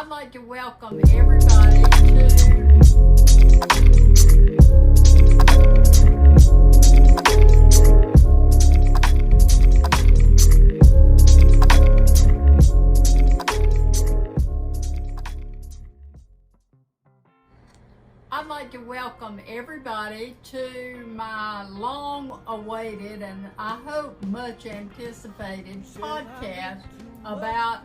I'd like to welcome everybody to my long-awaited and I hope much anticipated podcast about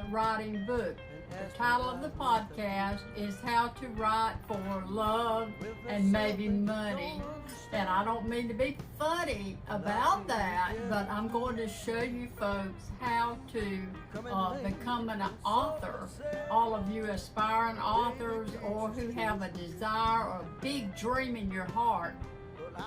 writing books. The title of the podcast is How to Write for Love and Maybe Money. And I don't mean to be funny about that, but I'm going to show you folks how to become an author. All of you aspiring authors or who have a desire or a big dream in your heart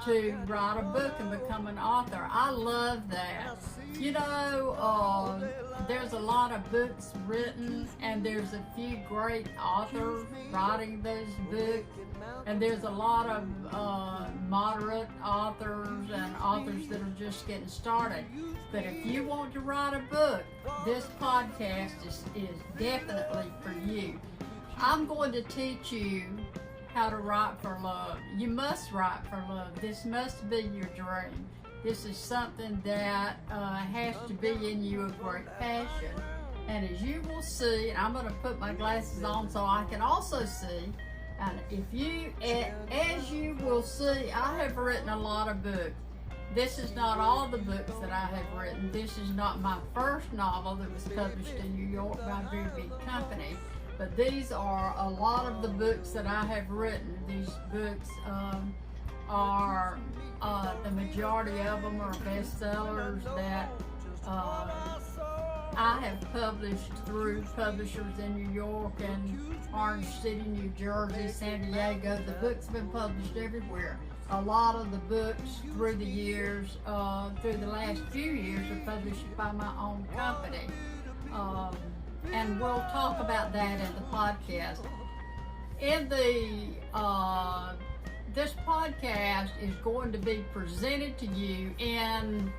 to write a book and become an author. I love that. You know, there's a lot of books written and there's a few great authors writing those books, and there's a lot of moderate authors and authors that are just getting started. But if you want to write a book, this podcast is definitely for you. I'm going to teach you how to write for love. You must write for love. This must be your dream. This is something that has to be in you of great passion. And as you will see, and I'm going to put my glasses on so I can also see, and as you will see, I have written a lot of books. This is not all the books that I have written. This is not my first novel that was published in New York by a very big company. But these are a lot of the books that I have written. These books are, the majority of them are bestsellers that I have published through publishers in New York and Orange City, New Jersey, San Diego. The books have been published everywhere. A lot of the books through the years, through the last few years, are published by my own company. And we'll talk about that in the podcast. In the this podcast is going to be presented to you in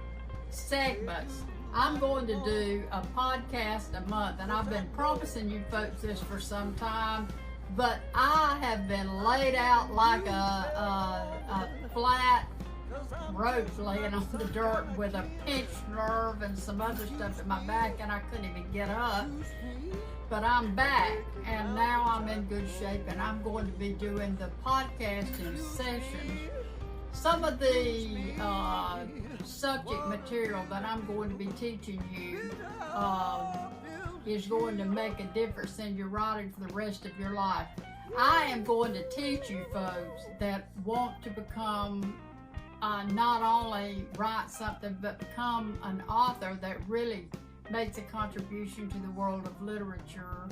segments. I'm going to do a podcast a month, and I've been promising you folks this for some time, but I have been laid out like a flat rope laying on the dirt with a pinched nerve and some other stuff in my back, and I couldn't even get up. But I'm back, and now I'm in good shape, and I'm going to be doing the podcast in sessions. Some of the subject material that I'm going to be teaching you is going to make a difference in your writing for the rest of your life. I am going to teach you folks that want to become not only write something, but become an author that really makes a contribution to the world of literature.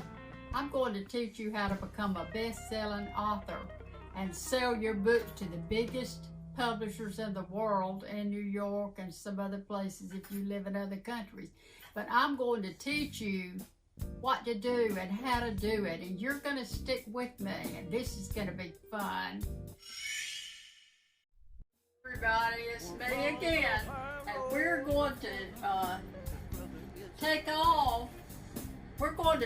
I'm going to teach you how to become a best-selling author and sell your books to the biggest publishers in the world in New York and some other places if you live in other countries. But I'm going to teach you what to do and how to do it, and you're going to stick with me, and this is going to be fun. Everybody, it's me again, and we're going to take off. We're going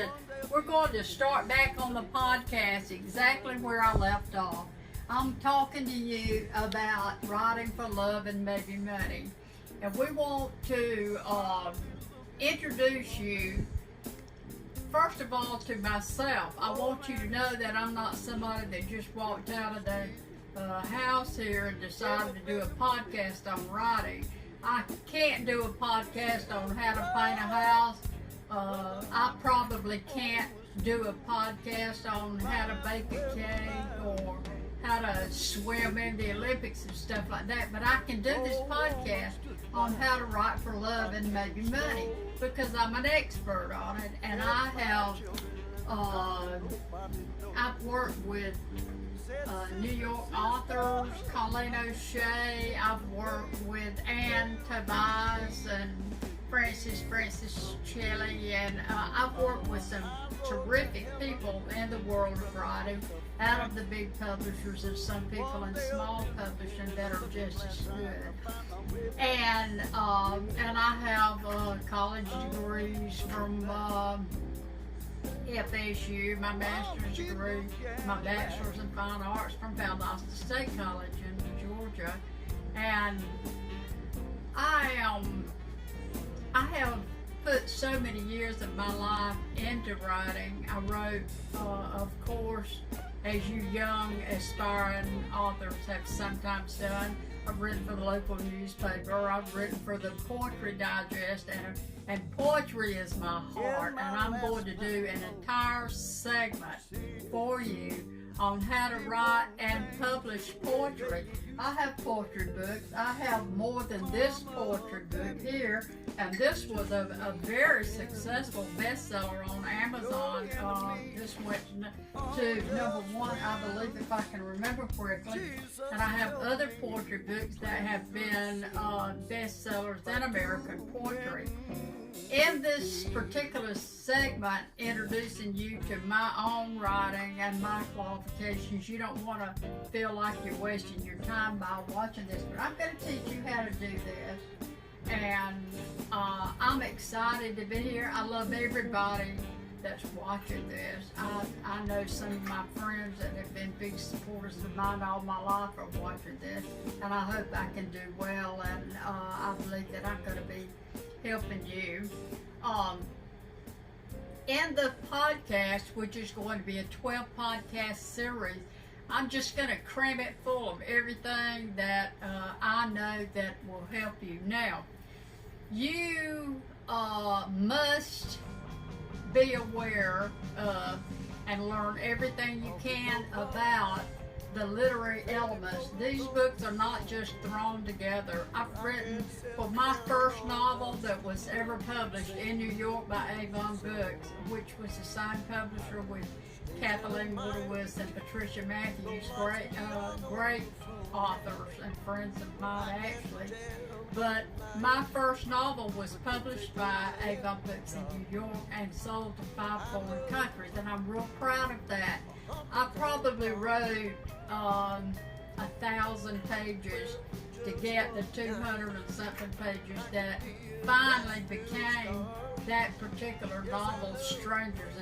to start back on the podcast exactly where I left off. I'm talking to you about writing for love and maybe money, and we want to introduce you first of all to myself. I want you to know that I'm not somebody that just walked out of the house here and decided to do a podcast on writing. I can't do a podcast on how to paint a house. I probably can't do a podcast on how to bake a cake or how to swim in the Olympics and stuff like that, but I can do this podcast on how to write for love and maybe money because I'm an expert on it, and I have I've worked with New York authors, Colleen O'Shea. I've worked with Ann Tobias and Francis Shelley, and I've worked with some terrific people in the world of writing, out of the big publishers, and some people in small publishing that are just as good. And I have college degrees from FSU, my master's degree, my bachelor's in fine arts from Valdosta State College in Georgia. And I have put so many years of my life into writing. I wrote, of course, as you young aspiring authors have sometimes done. I've written for the local newspaper. I've written for the Poetry Digest, and poetry is my heart. And I'm going to do an entire segment for you on how to write and publish poetry. I have poetry books. I have more than this poetry book here, and this was a very successful bestseller on Amazon. This went to #1, I believe, if I can remember correctly. And I have other poetry books that have been bestsellers in American poetry. In this particular segment, introducing you to my own writing and my qualifications, you don't want to feel like you're wasting your time by watching this, but I'm going to teach you how to do this. And I'm excited to be here. I love everybody that's watching this. I know some of my friends that have been big supporters of mine all my life are watching this, and I hope I can do well, and I believe that I'm going to be helping you. In the podcast, which is going to be a 12 podcast series, I'm just going to cram it full of everything that I know that will help you. Now, you must be aware of and learn everything you can about the literary elements. These books are not just thrown together. I've written for my first novel that was ever published in New York by Avon Books, which was the same publisher with Kathleen Woodowitz and Patricia Matthews, great authors and friends of mine actually. But my first novel was published by Avon Books in New York and sold to 5 foreign countries, and I'm real proud of that. I probably wrote 1,000 pages to get the 200 and something pages that finally became that particular novel, Strangers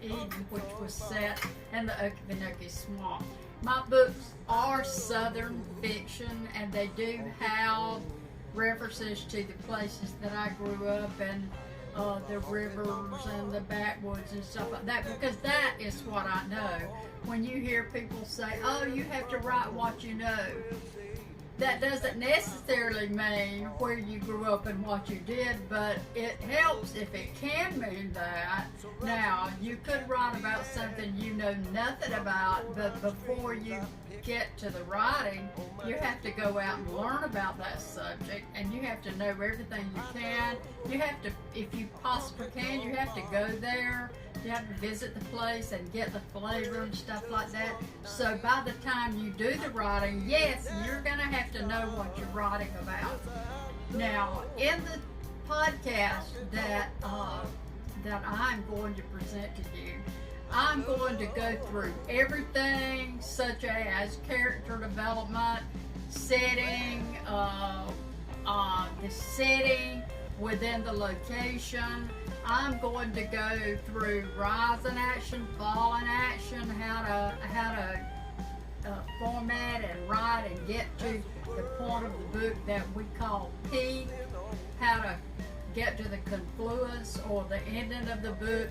in Eden, which was set in the Okefenokee Swamp. My books are Southern fiction, and they do have references to the places that I grew up and the rivers and the backwoods and stuff like that, because that is what I know. When you hear people say, oh, you have to write what you know, that doesn't necessarily mean where you grew up and what you did, but it helps if it can mean that. Now, you could write about something you know nothing about, but before you get to the writing, you have to go out and learn about that subject, and you have to know everything you can. You have to, if you possibly can, you have to go there. You have to visit the place and get the flavor and stuff like that. So by the time you do the writing, yes, you're going to have to know what you're writing about. Now, in the podcast that I'm going to present to you, I'm going to go through everything such as character development, setting, the setting within the location. I'm going to go through rise in action, fall in action, how to format and write and get to the point of the book that we call peak, how to get to the confluence or the ending of the book.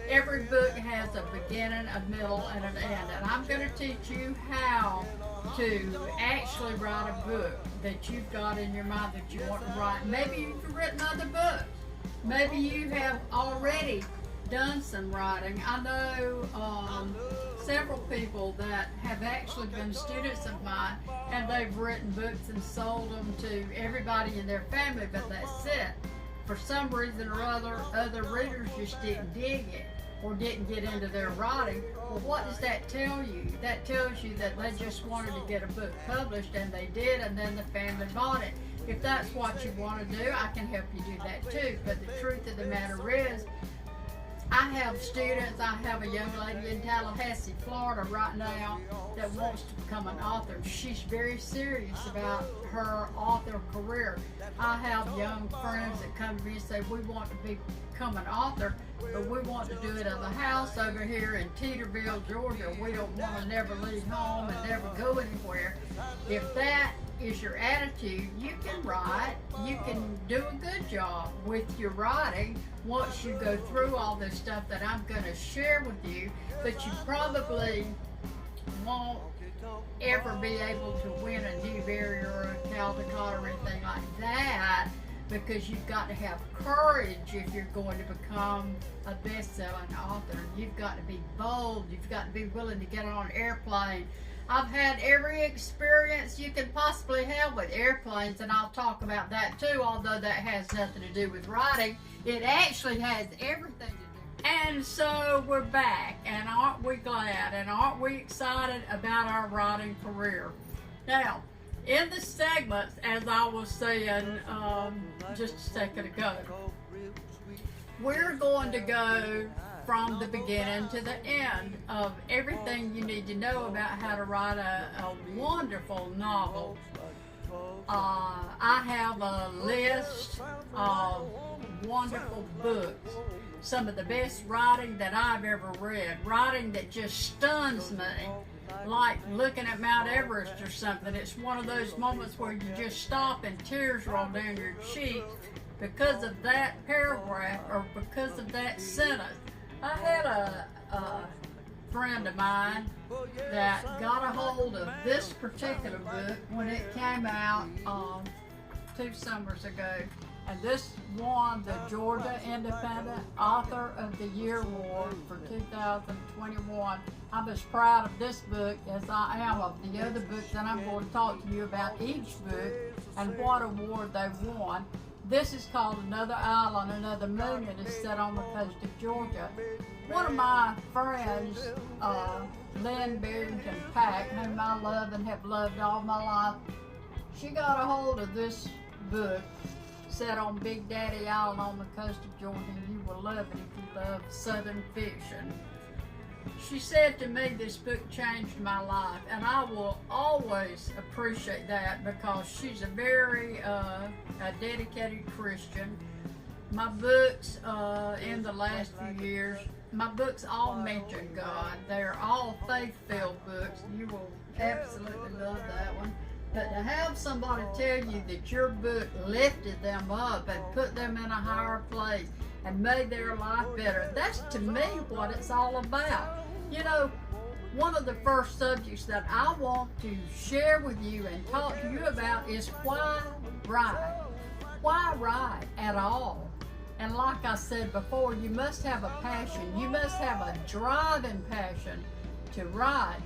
Every book has a beginning, a middle, and an end, and I'm going to teach you how to actually write a book that you've got in your mind that you want to write. Maybe you've written other books. Maybe you have already done some writing. I know several people that have actually been students of mine, and they've written books and sold them to everybody in their family, but that's it. For some reason or other readers just didn't dig it or didn't get into their writing. Well, what does that tell you? That tells you that they just wanted to get a book published, and they did, and then the family bought it. If that's what you want to do, I can help you do that too. But the truth of the matter is, I have students, I have a young lady in Tallahassee, Florida right now that wants to become an author. She's very serious about her author career. I have young friends that come to me and say, we want to become an author, but we want to do it at the house over here in Teeterville, Georgia. We don't want to never leave home and never go anywhere. If that is your attitude, you can write, you can do a good job with your writing once you go through all this stuff that I'm going to share with you, but you probably won't ever be able to win a Newbery or a Caldecott or anything like that, because you've got to have courage if you're going to become a best-selling author. You've got to be bold, you've got to be willing to get on an airplane. I've had every experience you can possibly have with airplanes, and I'll talk about that too, although that has nothing to do with writing. It actually has everything to do. And so we're back, and aren't we glad, and aren't we excited about our writing career? Now, in the segments, as I was saying just a second ago, we're going to go from the beginning to the end of everything you need to know about how to write a wonderful novel. I have a list of wonderful books, some of the best writing that I've ever read, writing that just stuns me, like looking at Mount Everest or something. It's one of those moments where you just stop and tears roll down your cheeks because of that paragraph or because of that sentence. I had a friend of mine that got a hold of this particular book when it came out 2 summers ago, and this won the Georgia Independent Author of the Year Award for 2021. I'm as proud of this book as I am of the other books, and I'm going to talk to you about each book and what award they won. This is called Another Island, Another Moon, and is set on the coast of Georgia. One of my friends, Lynn Barrington Pack, whom I love and have loved all my life, she got a hold of this book set on Big Daddy Island on the coast of Georgia, and you will love it if you love Southern fiction. She said to me, this book changed my life, and I will always appreciate that because she's a very a dedicated Christian. My books in the last few years, my books all mention God. They're all faith-filled books. You will absolutely love that one. But to have somebody tell you that your book lifted them up and put them in a higher place and made their life better, that's to me what it's all about. You know, one of the first subjects that I want to share with you and talk to you about is why write? Why write at all? And like I said before, you must have a passion. You must have a driving passion to write.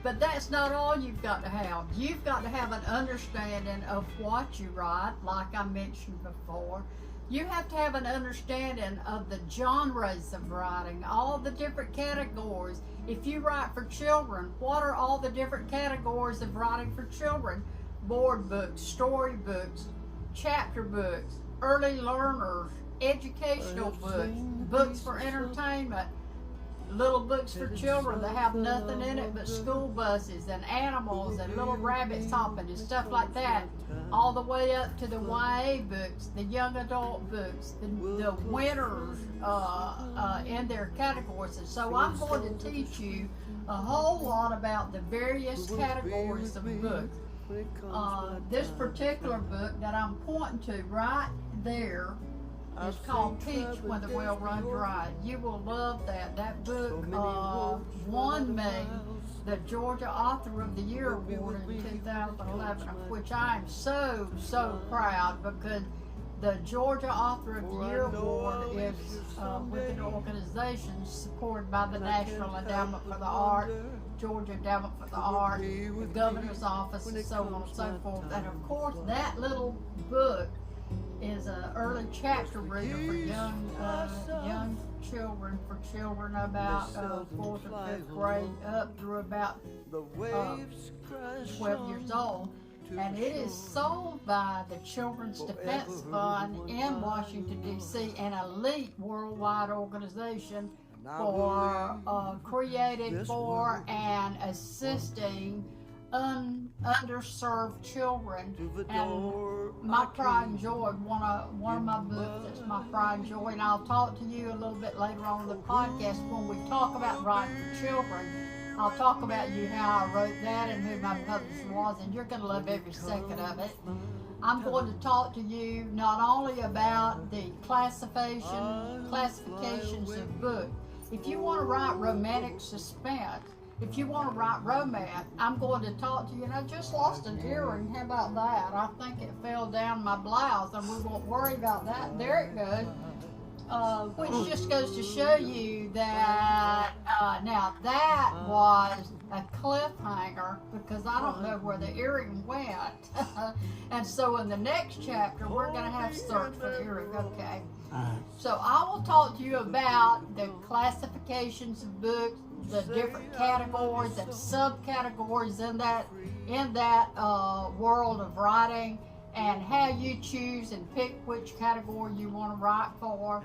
But that's not all you've got to have. You've got to have an understanding of what you write, like I mentioned before. You have to have an understanding of the genres of writing, all the different categories. If you write for children, what are all the different categories of writing for children? Board books, story books, chapter books, early learners, educational books, books for entertainment, little books for children that have nothing in it but school buses and animals and little rabbits hopping and stuff like that, all the way up to the YA books, the young adult books, the winners in their categories. And so I'm going to teach you a whole lot about the various categories of books. This particular book that I'm pointing to right there is called Peach When the Well Run Dry. You will love that. That book won me the Georgia Author of the Year Award in 2011, of which I am so, so proud, because the Georgia Author of the Year Award is with an organization supported by the National Endowment for the Arts, Georgia Endowment for the Arts, the Governor's Office, and so on and so forth. And of course, that little book is an early chapter reader for young children, for children about 4th or 5th grade up through about 12 years old. and it is sold by the Children's Defense Fund in Washington, D.C., an elite worldwide organization for created for and assisting underserved children. And my pride and joy, one of my books that's my pride and joy, and I'll talk to you a little bit later on in the podcast when we talk about writing for children. I'll talk about you how I wrote that and who my publisher was, and you're going to love every second of it. I'm going to talk to you not only about the classifications of books. If you want to write romantic suspense, if you want to write romance, I'm going to talk to you. And I just lost an earring. How about that? I think it fell down my blouse, and we won't worry about that. There it goes. Which just goes to show you that now that was a cliffhanger because I don't know where the earring went. And so in the next chapter, we're going to have to search for the earring. Okay. So I will talk to you about the classifications of books, the different categories and subcategories in that world of writing, and how you choose and pick which category you want to write for,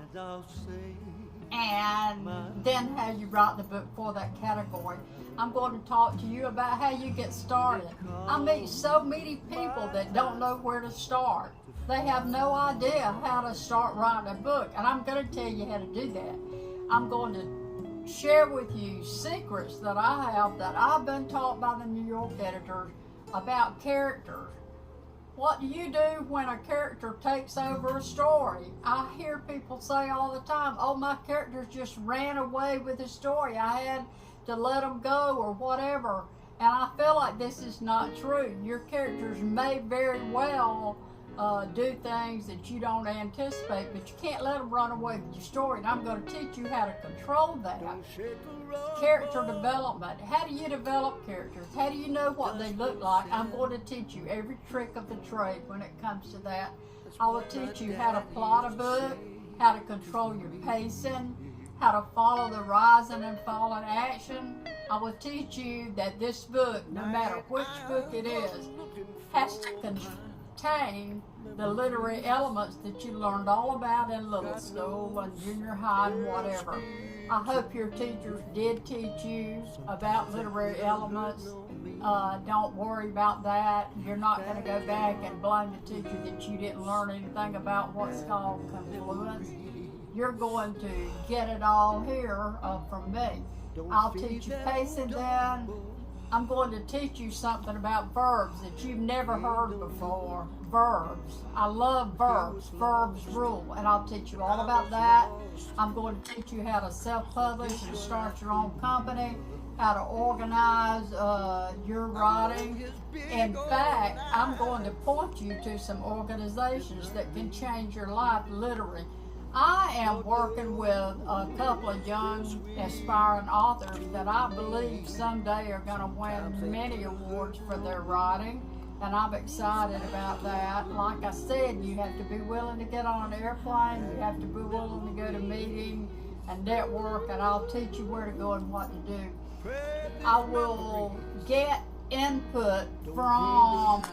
and then how you write the book for that category. I'm going to talk to you about how you get started. I meet so many people that don't know where to start. They have no idea how to start writing a book, and I'm going to tell you how to do that. I'm going to share with you secrets that I have that I've been taught by the New York editors about characters. What do you do when a character takes over a story? I hear people say all the time, oh, my characters just ran away with the story. I had to let them go or whatever. And I feel like this is not true. Your characters may very well do things that you don't anticipate, but you can't let them run away with your story. And I'm going to teach you how to control that. Character development. How do you develop characters? How do you know what they look like? I'm going to teach you every trick of the trade when it comes to that. I will teach you how to plot a book, how to control your pacing, how to follow the rising and falling action. I will teach you that this book, no matter which book it is, has to contain the literary elements that you learned all about in little school and junior high and whatever. I hope your teachers did teach you about literary elements. Don't worry about that. You're not going to go back and blame the teacher that you didn't learn anything about what's called confluence. You're going to get it all here from me. I'll teach you pacing then. I'm going to teach you something about verbs that you've never heard before. Verbs. I love verbs. Verbs rule. And I'll teach you all about that. I'm going to teach you how to self-publish and start your own company, how to organize your writing. In fact, I'm going to point you to some organizations that can change your life literally. I am working with a couple of young aspiring authors that I believe someday are going to win many awards for their writing, and I'm excited about that. Like I said, you have to be willing to get on an airplane, you have to be willing to go to meetings and network, and I'll teach you where to go and what to do. I will get input from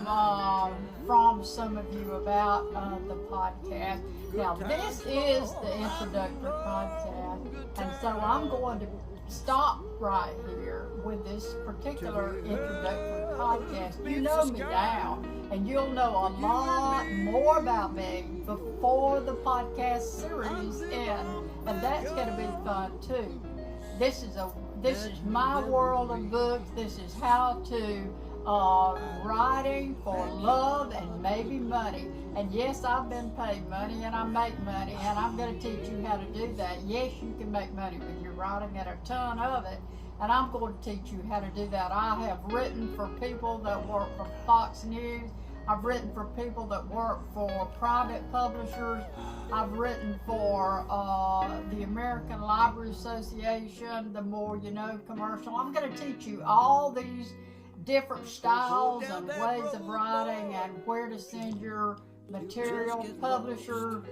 some of you about the podcast. Now, this is the introductory podcast, and so I'm going to stop right here with this particular introductory podcast. You know me now, and you'll know a lot more about me before the podcast series ends, and that's going to be fun too. This is my world of books. This is how to writing for love and maybe money. And yes, I've been paid money and I make money, and I'm going to teach you how to do that. Yes, you can make money when you're writing at a ton of it, and I'm going to teach you how to do that. I have written for people that work for Fox News. I've written for people that work for private publishers. I've written for the American Library Association, the More You Know commercial. I'm going to teach you all these different styles and ways of writing and where to send your material, publisher,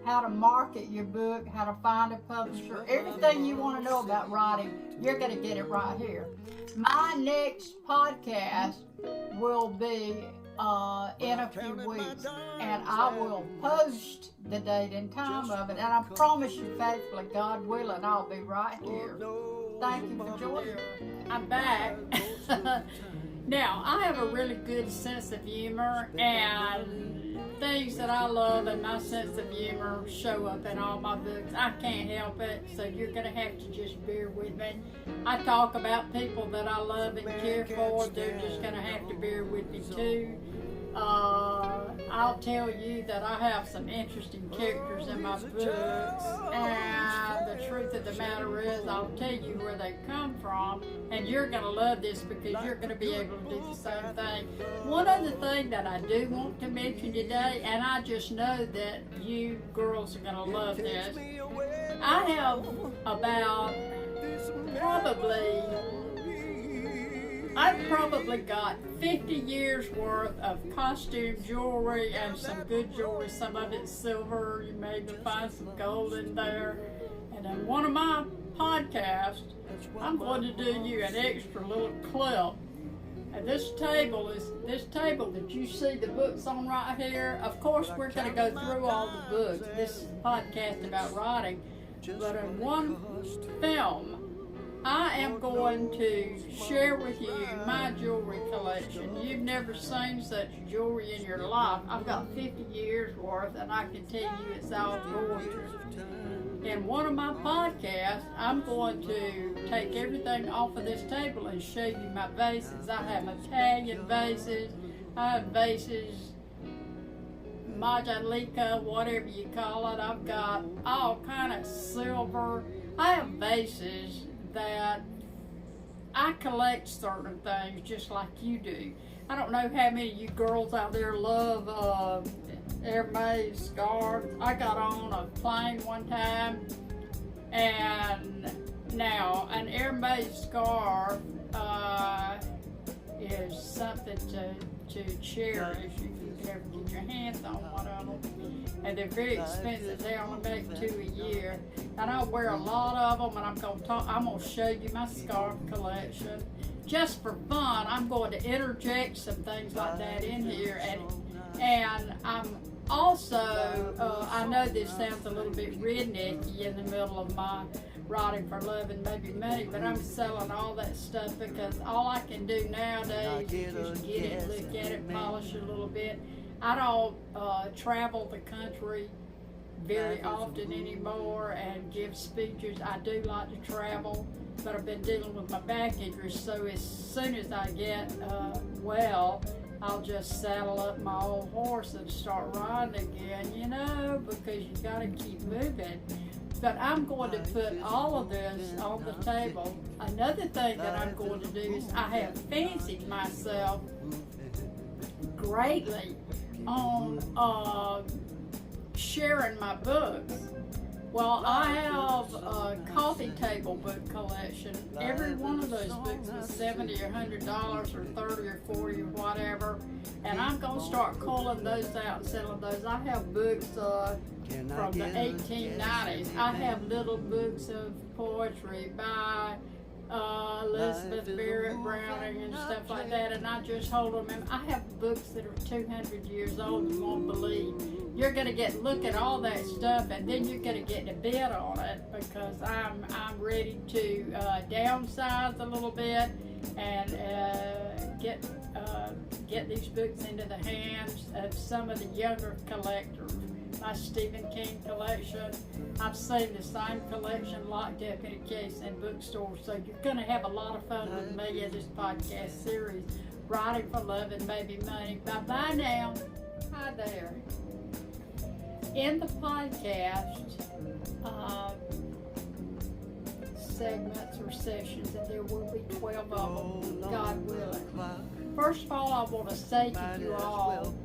how to market your book, how to find a publisher, everything you want to know about writing, you're going to get it right here. My next podcast will be in a few weeks, and I will post the date and time of it, and I promise you faithfully, God willing, I'll be right here. Thank you for joining me. I'm back. Now, I have a really good sense of humor, and things that I love and my sense of humor show up in all my books. I can't help it, so you're going to have to just bear with me. I talk about people that I love and care for. They're just going to have to bear with me too. I'll tell you that I have some interesting characters in my books, and the truth of the matter is I'll tell you where they come from, and you're going to love this because you're going to be able to do the same thing. One other thing that I do want to mention today, and I just know that you girls are going to love this, I have about I've probably got 50 years worth of costume jewelry and some good jewelry. Some of it's silver, you may even find some gold in there. And in one of my podcasts, I'm going to do you an extra little clip. And this table that you see the books on right here. Of course, we're going to go through all the books. This is a podcast about writing. But in one film, I am going to share with you my jewelry collection. You've never seen such jewelry in your life. I've got 50 years worth, and I can tell you it's all gorgeous. In one of my podcasts, I'm going to take everything off of this table and show you my vases. I have Italian vases, I have vases, Majalica, whatever you call it. I've got all kind of silver. I have vases that I collect certain things just like you do. I don't know how many of you girls out there love Hermes scarves. I got on a plane one time, and now an Hermes scarf is something to cherish if you ever get your hands on one of them. And they're very expensive. They only make 2 a year. And I wear a lot of them, and I'm gonna show you my scarf collection. Just for fun, I'm going to interject some things like that in here, and I'm also, I know this sounds a little bit rednecky in the middle of my writing for love and maybe money, but I'm selling all that stuff because all I can do nowadays is just get it, look at it, polish it a little bit. I don't travel the country very often anymore and give speeches. I do like to travel, but I've been dealing with my back injury, so as soon as I get well, I'll just saddle up my old horse and start riding again, you know, because you got to keep moving. But I'm going to put all of this on the table. Another thing that I'm going to do is I have fancied myself greatly on sharing my books. Well, I have a coffee table book collection. Every one of those books was $70 or $100 or $30 or $40 or whatever, and I'm going to start calling those out and selling those. I have books from the 1890s. I have little books of poetry by Elizabeth Barrett Browning and stuff like that, and I just hold them. And I have books that are 200 years old. You won't believe. You're gonna look at all that stuff, and then you're gonna get a bid on it because I'm ready to downsize a little bit and get these books into the hands of some of the younger collectors. My Stephen King collection. I've seen the same collection locked up in a case in bookstores. So you're going to have a lot of fun with me in this podcast series, Writing for Love and Maybe Money. Bye-bye now. Hi there. In the podcast segments or sessions, and there will be 12 of them, God willing. First of all, I want to say to you all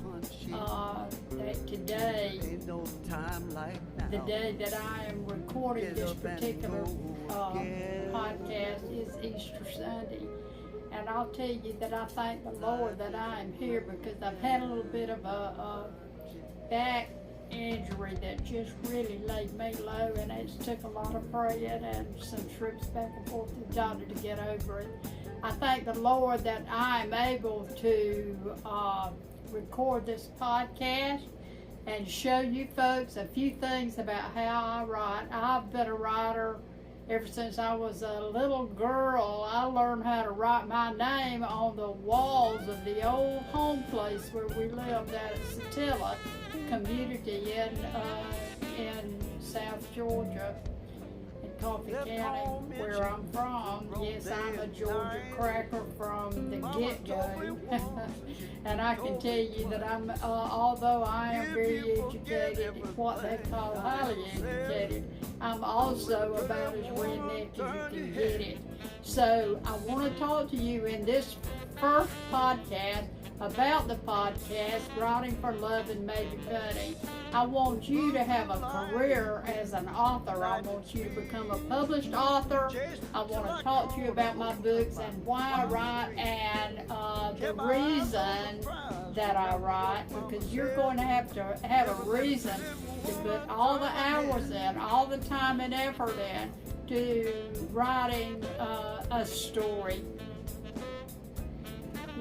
that today, the day that I am recording this particular podcast is Easter Sunday. And I'll tell you that I thank the Lord that I am here because I've had a little bit of a back injury that just really laid me low, and it took a lot of praying and some trips back and forth to the doctor to get over it. I thank the Lord that I am able to record this podcast and show you folks a few things about how I write. I've been a writer ever since I was a little girl. I learned how to write my name on the walls of the old home place where we lived at Satilla community in South Georgia, in Coffee County, where I'm from. Yes, I'm a Georgia cracker from the get-go. And I can tell you that although I am very educated, what they call highly educated, I'm also about as redneck as you can get it. So I want to talk to you in this first podcast about the podcast, Writing for Love and Maybe Money. I want you to have a career as an author. I want you to become a published author. I want to talk to you about my books and why I write and the reason that I write, because you're going to have a reason to put all the hours in, all the time and effort in to writing a story.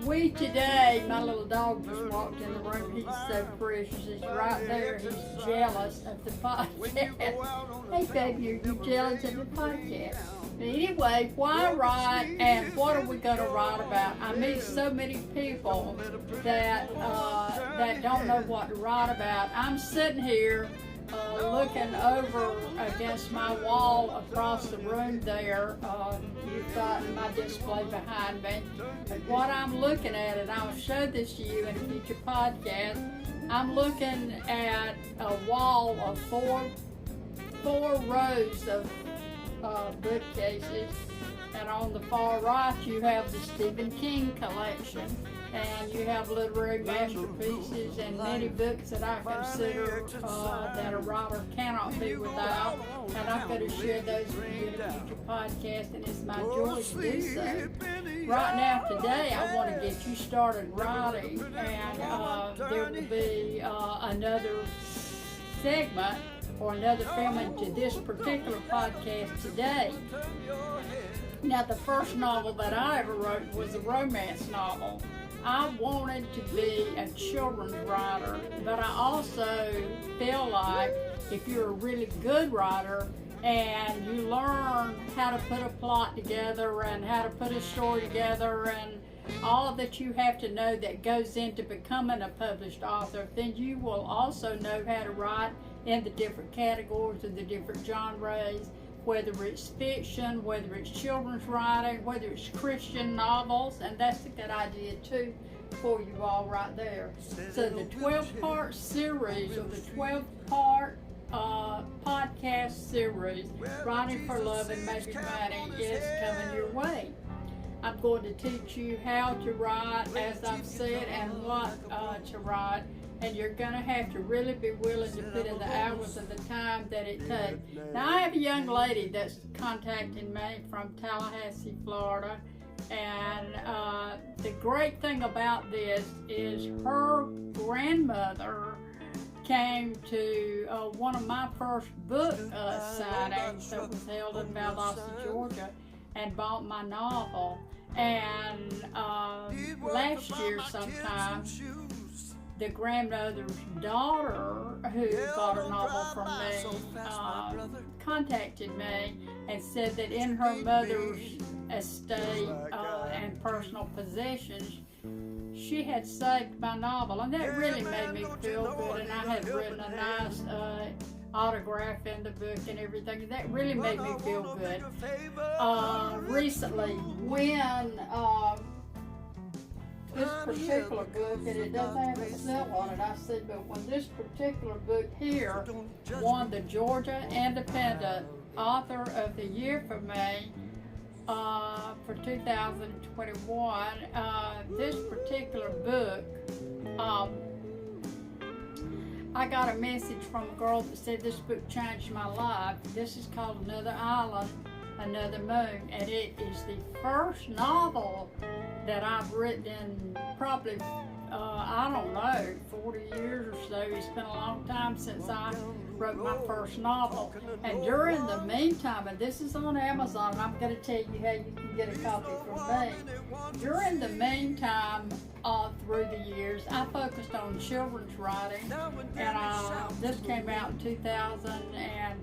We today, my little dog just walked in the room. He's so precious. He's right there. He's jealous of the podcast. Hey, baby, are you jealous of the podcast? But anyway, why write and what are we going to write about? I meet so many people that don't know what to write about. I'm sitting here looking over against my wall across the room there. You've got my display behind me. And what I'm looking at, and I'll show this to you in a future podcast, I'm looking at a wall of four rows of bookcases. And on the far right, you have the Stephen King collection. And you have literary masterpieces and many books that I consider that a writer cannot be without. And I'm going to share those with you in a future podcast, and it's my joy to do so. Right now, today, I want to get you started writing, and there will be another segment or another filming to this particular podcast today. Now, the first novel that I ever wrote was a romance novel. I wanted to be a children's writer, but I also feel like if you're a really good writer and you learn how to put a plot together and how to put a story together and all that you have to know that goes into becoming a published author, then you will also know how to write in the different categories of the different genres, whether it's fiction, whether it's children's writing, whether it's Christian novels, and that's a good idea too for you all right there. So the 12-part series, or the 12-part podcast series, Writing for Love and Maybe Money, is coming your way. I'm going to teach you how to write, as I've said, and what to write. And you're going to have to really be willing to put in the hours and the time that it takes. Now, I have a young lady that's contacting me from Tallahassee, Florida. And the great thing about this is her grandmother came to one of my first book signings that was held in Valdosta, Georgia, and bought my novel. And last year sometime, the grandmother's daughter, who bought a novel from me, contacted me and said that in her mother's estate and personal possessions, she had saved my novel, and that really made me feel good. And I had written a nice autograph in the book and everything, and that really made me feel good. Recently, when this particular book, and it doesn't have a sale on it, I said, but when this particular book here won the Georgia Independent Author of the Year for me for 2021, this particular book, I got a message from a girl that said this book changed my life. This is called Another Island, Another Moon, and it is the first novel that I've written in probably, I don't know, 40 years or so. It's been a long time since I wrote my first novel. And during the meantime, and this is on Amazon, and I'm going to tell you how you can get a copy from me. During the meantime, through the years, I focused on children's writing, and this came out in 2010,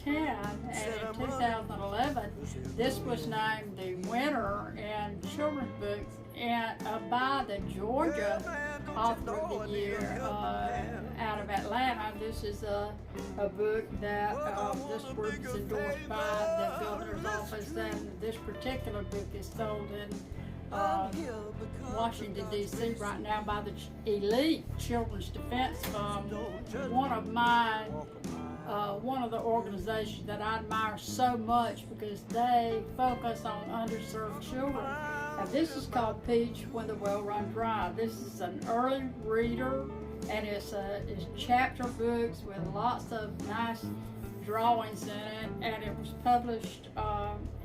and in 2011, this was named the winner in children's books and by the Georgia Author of the Year out of Atlanta. This is a book that this group is endorsed by the governor's office, and this particular book is sold in Washington, D.C. right now by the Elite Children's Defense Fund, one of the organizations that I admire so much because they focus on underserved children. Now, this is called Peach When the Well Runs Dry. This is an early reader, and it's chapter books with lots of nice drawings in it, and it was published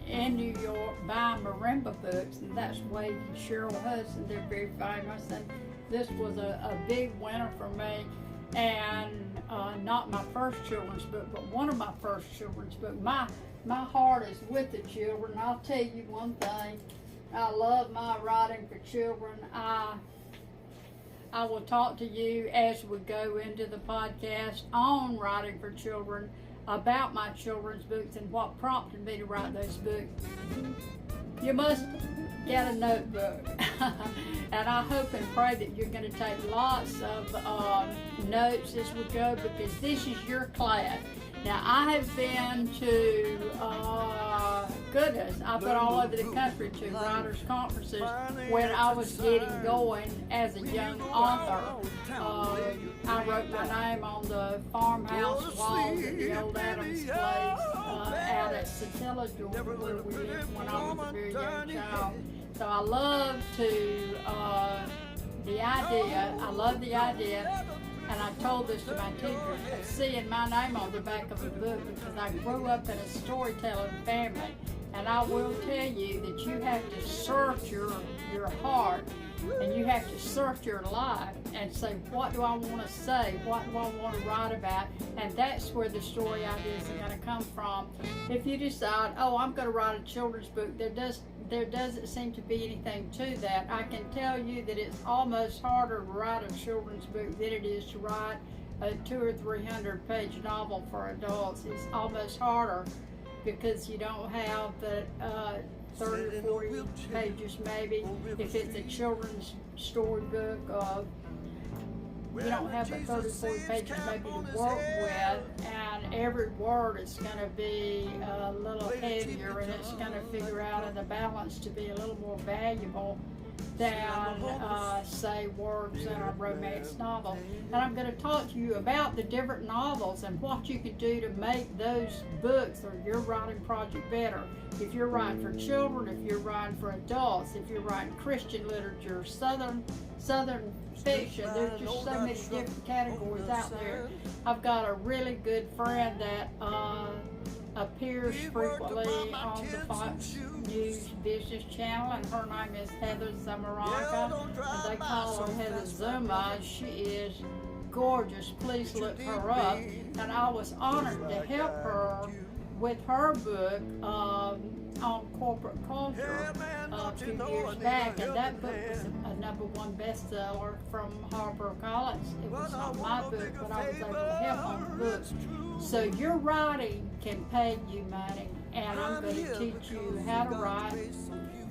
in New York by Marimba Books, and that's Wade and Cheryl Hudson. They're very famous, and this was a big winner for me, and not my first children's book, but one of my first children's books. My heart is with the children. I'll tell you one thing, I love my writing for children. I will talk to you as we go into the podcast on writing for children about my children's books and what prompted me to write those books. You must get a notebook. And I hope and pray that you're going to take lots of notes as we go, because this is your class. Now, I have been to, I've been all over the country to writers' conferences when I was getting going as a young author. I wrote my name on the farmhouse walls at the old Adams place out at Satilla, Georgia, where we lived when I was a very young child. So I love the idea, and I told this to my teacher, seeing my name on the back of a book, because I grew up in a storytelling family. And I will tell you that you have to search your heart, and you have to search your life and say, what do I want to say? What do I want to write about? And that's where the story ideas are going to come from. If you decide, oh, I'm going to write a children's book, there doesn't seem to be anything to that. I can tell you that it's almost harder to write a children's book than it is to write a 200 or 300 page novel for adults. It's almost harder because you don't have the 30 or 40 pages maybe. If it's a children's storybook, you don't have the 30 or 40 pages maybe to work with, and every word is going to be a little heavier, and it's going to figure out in the balance to be a little more valuable than, say, words in a romance novel. And I'm going to talk to you about the different novels and what you can do to make those books or your writing project better. If you're writing for children, if you're writing for adults, if you're writing Christian literature, Southern fiction, there's just so many different categories out there. I've got a really good friend that appears frequently on the Fox News Business Channel, and her name is Heather Zamaraka, and they call her Heather Zuma. She is gorgeous. Please look her up. And I was honored to help her with her book on corporate culture a few years back, and that book was a #1 bestseller from HarperCollins. It was not my book, but I was able to help on the book. So your writing can pay you money, and I'm going to teach you how to write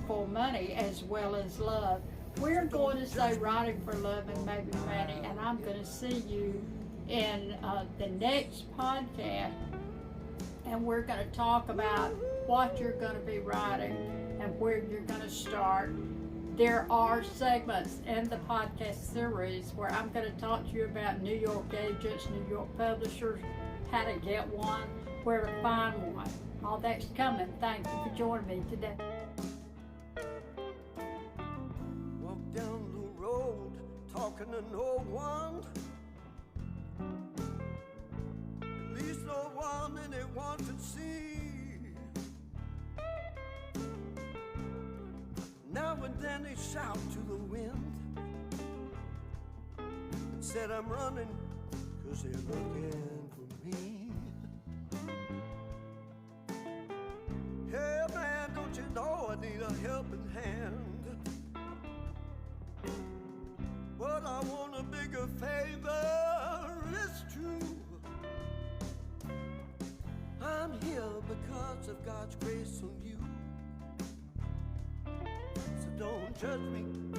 for money as well as love. We're going to say writing for love and maybe money, and I'm going to see you in the next podcast, and we're going to talk about what you're going to be writing and where you're going to start. There are segments in the podcast series where I'm going to talk to you about New York agents, New York publishers, how to get one, where to find one. All that's coming. Thank you for joining me today. Walk down the road talking to no one. At least no one anyone could see. Now and then they shout to the wind and said I'm running 'cause they're looking for me. helping hand. But I want a bigger favor, it's true. I'm here because of God's grace on you. So don't judge me